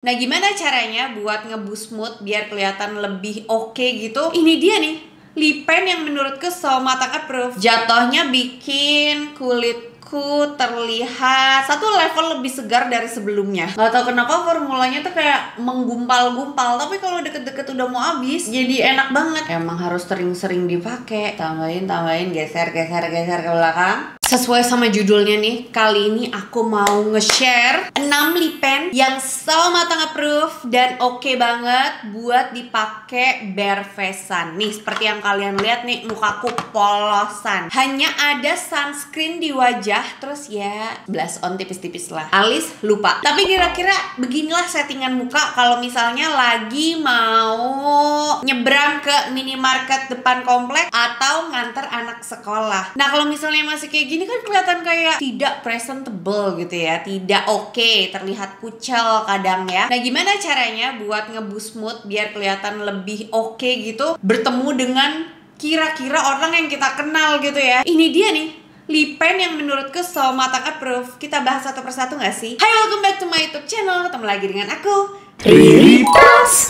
Nah, gimana caranya buat ngeboost mood biar kelihatan lebih oke gitu? Ini dia nih, lip pen yang menurutku so matang approve. Jatuhnya bikin kulitku terlihat satu level lebih segar dari sebelumnya. Gak tau kenapa formulanya tuh kayak menggumpal-gumpal, tapi kalau deket-deket udah mau habis jadi enak banget. Emang harus sering-sering dipakai. Tambahin, geser ke belakang. Sesuai sama judulnya nih, kali ini aku mau nge-share 6 lip pen yang so matang approve dan oke banget buat dipakai bare face-an. Nih, seperti yang kalian lihat nih, mukaku polosan. Hanya ada sunscreen di wajah, terus ya blush on tipis-tipis lah. Alis lupa. Tapi kira-kira beginilah settingan muka kalau misalnya lagi mau nyebrang ke minimarket depan komplek atau nganter anak sekolah. Nah, kalau misalnya masih kayak gini kan kelihatan kayak tidak presentable gitu ya, tidak oke, terlihat kucel kadang ya. Nah, gimana caranya buat ngeboost mood biar kelihatan lebih oke gitu, bertemu dengan kira-kira orang yang kita kenal gitu ya. Ini dia nih, lip pen yang menurutku so matang approve. Kita bahas satu persatu gak sih? Hai, welcome back to my YouTube channel. Ketemu lagi dengan aku, Riri Pas.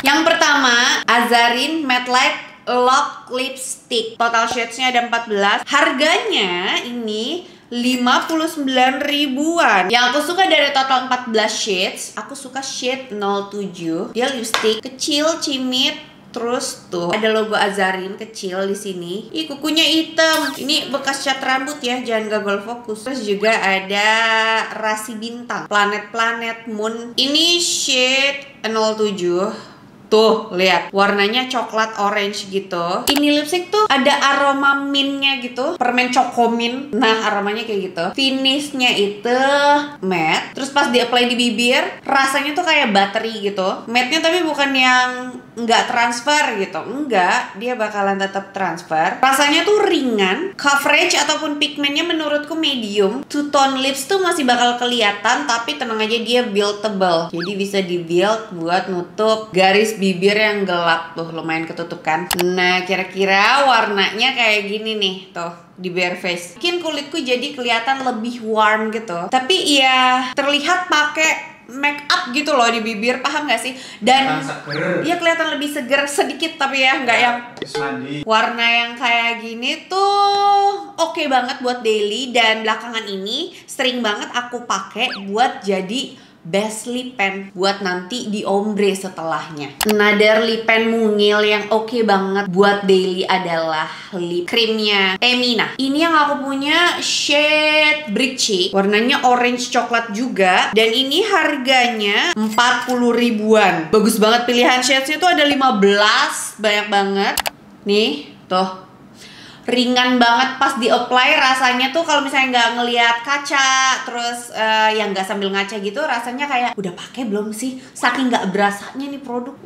Yang pertama, Azarin Matte Light Lock Lipstick. Total shades-nya ada 14. Harganya ini 59 ribuan. Yang aku suka dari total 14 shades, aku suka shade 07. Dia lipstick kecil, cimit. Terus tuh ada logo Azarin kecil di sini. Ih, kukunya hitam. Ini bekas cat rambut ya, jangan gagal fokus. Terus juga ada rasi bintang, planet-planet, moon. Ini shade 07. Tuh, lihat. Warnanya coklat orange gitu. Ini lipstick tuh ada aroma mintnya gitu. Permen chocomin. Nah, aromanya kayak gitu. Finishnya itu matte. Terus pas di-apply di bibir, rasanya tuh kayak battery gitu. Matte-nya tapi bukan yang nggak transfer gitu. Enggak, dia bakalan tetap transfer. Rasanya tuh ringan. Coverage ataupun pigmentnya menurutku medium. Two tone lips tuh masih bakal kelihatan, tapi tenang aja dia buildable. Jadi bisa di-build buat nutup garis bibir yang gelap tuh, lumayan ketutup kan. Nah, kira-kira warnanya kayak gini nih tuh di bare face. Mungkin kulitku jadi kelihatan lebih warm gitu, tapi ya terlihat pakai make up gitu loh di bibir, paham gak sih? Dan dia kelihatan lebih seger sedikit, tapi ya nggak yang warna yang kayak gini tuh oke banget buat daily. Dan belakangan ini sering banget aku pakai buat jadi best lip pen buat nanti di ombre setelahnya. Another lip pen mungil yang oke banget buat daily adalah lip creamnya Emina. Ini yang aku punya shade Brick Cheek. Warnanya orange coklat juga. Dan ini harganya 40 ribuan. Bagus banget pilihan shadesnya tuh ada 15. Banyak banget. Nih, tuh. Ringan banget pas di-apply, rasanya tuh kalau misalnya nggak ngelihat kaca, terus yang nggak sambil ngaca gitu, rasanya kayak udah pakai belum sih? Saking nggak berasanya nih produk.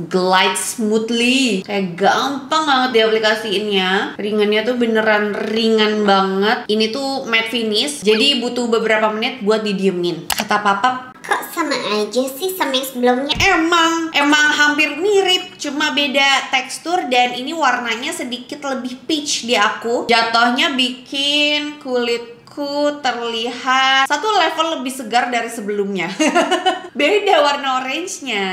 Glide smoothly, kayak gampang banget diaplikasiinnya. Ringannya tuh beneran ringan banget. Ini tuh matte finish, jadi butuh beberapa menit buat didiemin. Kata papa, kok sama aja sih sama yang sebelumnya? Emang hampir mirip, cuma beda tekstur dan ini warnanya sedikit lebih peach di aku. Jatuhnya bikin kulitku terlihat satu level lebih segar dari sebelumnya. Beda warna orange-nya.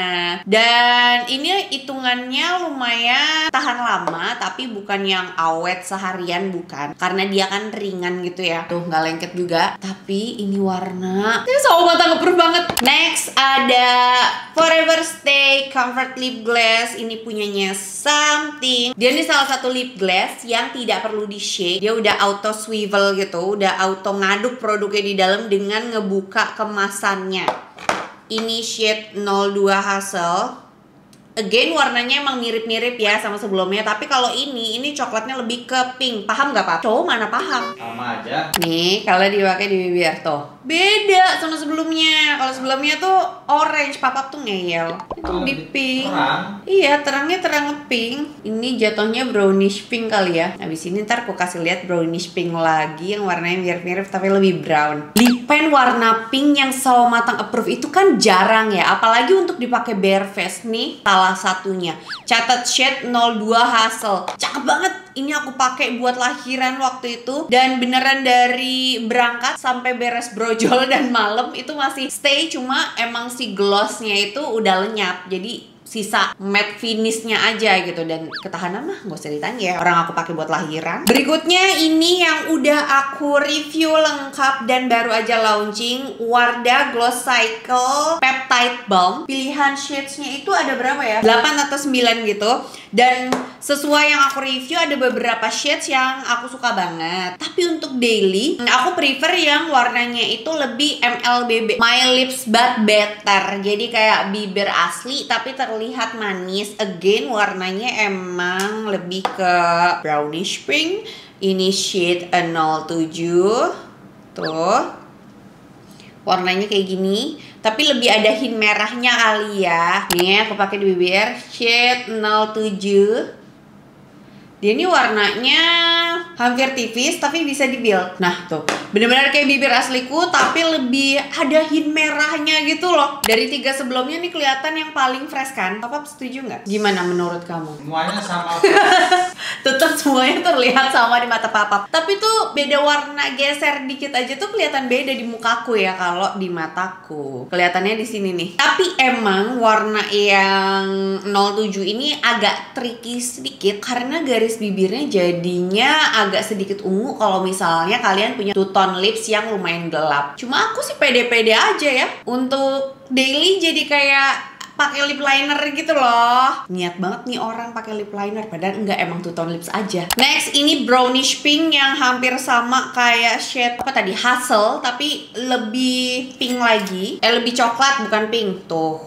Dan ini hitungannya lumayan tahan lama, tapi bukan yang awet seharian, bukan. Karena dia kan ringan gitu ya. Tuh, nggak lengket juga. Tapi ini warna sama mata ngeproof banget. Next ada Forever Stay Comfort Lip Glass. Ini punyanya Something. Dia ini salah satu lip glass yang tidak perlu di shake. Dia udah auto swivel gitu, udah auto ngaduk produknya di dalam dengan ngebuka kemasannya. Ini shade 02 Hazel. Again, warnanya emang mirip-mirip ya sama sebelumnya. Tapi kalau ini coklatnya lebih ke pink. Paham gak, Pak? Cowok mana paham? Sama aja. Nih, kalau dipakai di bibir tuh beda sama sebelumnya. Kalau sebelumnya tuh orange, papap tuh ngeyel. Itu di pink. Terang. Iya, terangnya terang pink. Ini jatuhnya brownish pink kali ya. Habis ini ntar aku kasih lihat brownish pink lagi yang warnanya mirip-mirip tapi lebih brown. Lip pen warna pink yang sawo matang approve itu kan jarang ya, apalagi untuk dipakai bare face nih. Salah satunya catat shade 02 Hassel, cakep banget. Ini aku pakai buat lahiran waktu itu, dan beneran dari berangkat sampai beres brojol dan malam itu masih stay. Cuma emang si glossnya itu udah lenyap, jadi sisa matte finishnya aja gitu. Dan ketahanan mah gak usah ditanya ya, orang aku pakai buat lahiran. Berikutnya ini yang udah aku review lengkap dan baru aja launching, Wardah Gloss Cycle Peptide Balm. Pilihan shadesnya itu ada berapa ya? 8 atau 9 gitu. Dan sesuai yang aku review ada beberapa shades yang aku suka banget. Tapi untuk daily aku prefer yang warnanya itu lebih MLBB, My Lips But Better. Jadi kayak bibir asli tapi terlihat manis. Again warnanya emang lebih ke brownish pink. Ini shade 07. Tuh warnanya kayak gini, tapi lebih ada hint merahnya kali ya. Nih aku pakai di bibir shade 07. Dia ini warnanya hampir tipis tapi bisa di build. Nah tuh, bener-bener kayak bibir asliku tapi lebih ada hint merahnya gitu loh. Dari 3 sebelumnya nih kelihatan yang paling fresh kan? Papa setuju nggak? Gimana menurut kamu? Semuanya sama. Tetap semuanya terlihat sama di mata papa. Tapi tuh beda warna, geser dikit aja tuh kelihatan beda di mukaku ya. Kalau di mataku kelihatannya di sini nih. Tapi emang warna yang 07 ini agak tricky sedikit karena garis bibirnya jadinya agak sedikit ungu kalau misalnya kalian punya two tone lips yang lumayan gelap. Cuma aku sih pede-pede aja ya untuk daily, jadi kayak pakai lip liner gitu loh. Niat banget nih orang pakai lip liner padahal enggak, emang two tone lips aja. Next ini brownish pink yang hampir sama kayak shade apa tadi, Hassel, tapi lebih pink lagi. Lebih coklat bukan pink. Tuh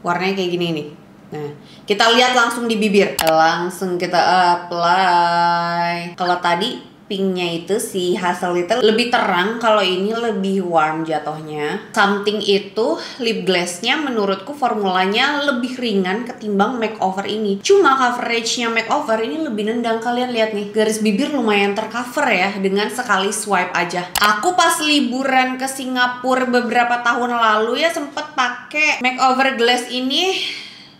warnanya kayak gini nih. Nah, kita lihat langsung di bibir. Langsung kita apply. Kalau tadi pinknya itu si Hassel itu lebih terang, kalau ini lebih warm jatuhnya. Something itu lip glassnya menurutku formulanya lebih ringan ketimbang makeover ini. Cuma coveragenya makeover ini lebih nendang. Kalian lihat nih, garis bibir lumayan tercover ya dengan sekali swipe aja. Aku pas liburan ke Singapura beberapa tahun lalu ya sempet pakai makeover glass ini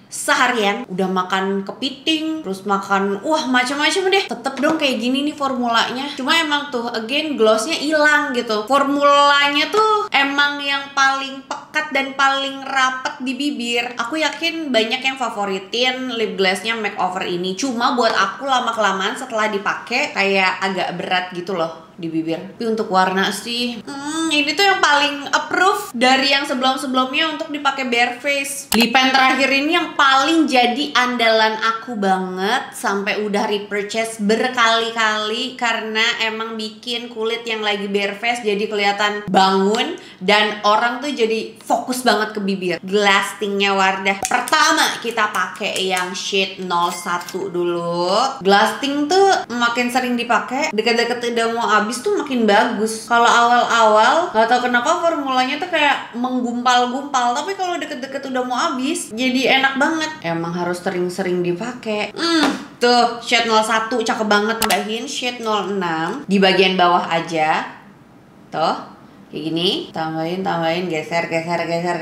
seharian, udah makan kepiting, terus makan macam-macam deh. Tetep dong kayak gini nih formulanya. Cuma emang tuh again glossnya hilang gitu. Formulanya tuh emang yang paling pekat dan paling rapet di bibir. Aku yakin banyak yang favoritin lip glossnya makeover ini. Cuma buat aku lama-kelamaan setelah dipakai kayak agak berat gitu loh di bibir. Tapi untuk warna sih ini tuh yang paling approve dari yang sebelum-sebelumnya untuk dipakai bare face. Lip pen terakhir ini yang paling jadi andalan aku banget, sampai udah repurchase berkali-kali karena emang bikin kulit yang lagi bare face jadi kelihatan bangun dan orang tuh jadi fokus banget ke bibir. Glasstingnya Wardah. Pertama kita pakai yang shade 01 dulu. Glassting tuh makin sering dipakai, deket-deket udah mau habis tuh makin bagus. Kalau awal-awal gak tau kenapa formulanya tuh kayak menggumpal-gumpal, tapi kalau deket-deket udah mau habis jadi enak banget. Emang harus sering-sering dipakai. Tuh shade 01 cakep banget. Tambahin shade 06 di bagian bawah aja. Tuh kayak gini, tambahin, geser ke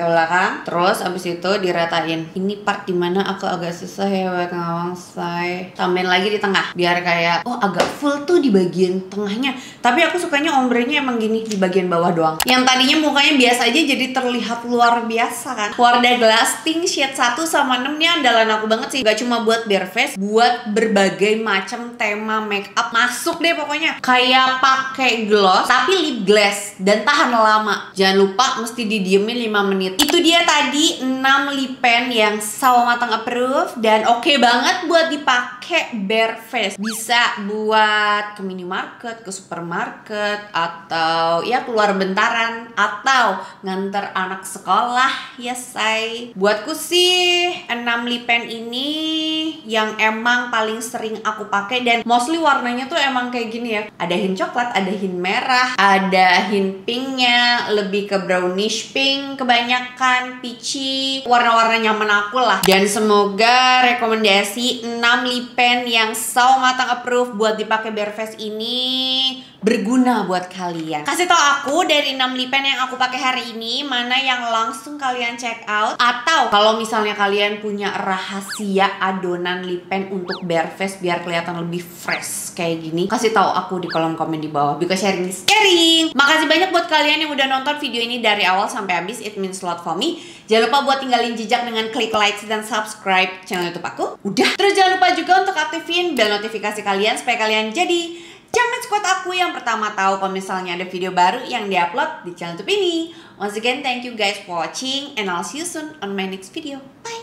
belakang. Terus abis itu diratain. Ini part dimana aku agak susah ya buat ngawang say. Tambahin lagi di tengah, biar kayak agak full tuh di bagian tengahnya. Tapi aku sukanya ombrenya emang gini di bagian bawah doang. Yang tadinya mukanya biasa aja jadi terlihat luar biasa kan. Wardah Glassting shade 1 sama 6 nya andalan aku banget sih. Gak cuma buat bare face, buat berbagai macam tema makeup masuk deh pokoknya. Kayak pakai gloss tapi lip glass dan tahan lama. Jangan lupa mesti didiemin 5 menit. Itu dia tadi 6 lip pen yang sawo matang approve dan oke banget buat dipakai bare face. Bisa buat ke minimarket, ke supermarket, atau ya keluar bentaran, atau nganter anak sekolah ya say. Buatku sih 6 lip pen ini yang emang paling sering aku pakai dan mostly warnanya tuh emang kayak gini ya. Ada hint coklat, ada hint merah, ada hint pink, lebih ke brownish pink, kebanyakan peachy, warna-warna nyaman aku lah. Dan semoga rekomendasi 6 lip pen yang sawo matang approve buat dipakai bare face ini berguna buat kalian. Kasih tau aku dari 6 lip pen yang aku pakai hari ini mana yang langsung kalian check out, atau kalau misalnya kalian punya rahasia adonan lip pen untuk bare face biar kelihatan lebih fresh kayak gini, kasih tahu aku di kolom komen di bawah, because sharing is caring. Makasih banyak buat kalian yang udah nonton video ini dari awal sampai habis, it means a lot for me. Jangan lupa buat tinggalin jejak dengan klik like dan subscribe channel YouTube aku. Udah. Terus jangan lupa juga untuk aktifin bel notifikasi kalian supaya kalian jadi jamet squad aku yang pertama tahu kalau misalnya ada video baru yang diupload di channel YouTube ini. Once again, thank you guys for watching and I'll see you soon on my next video. Bye!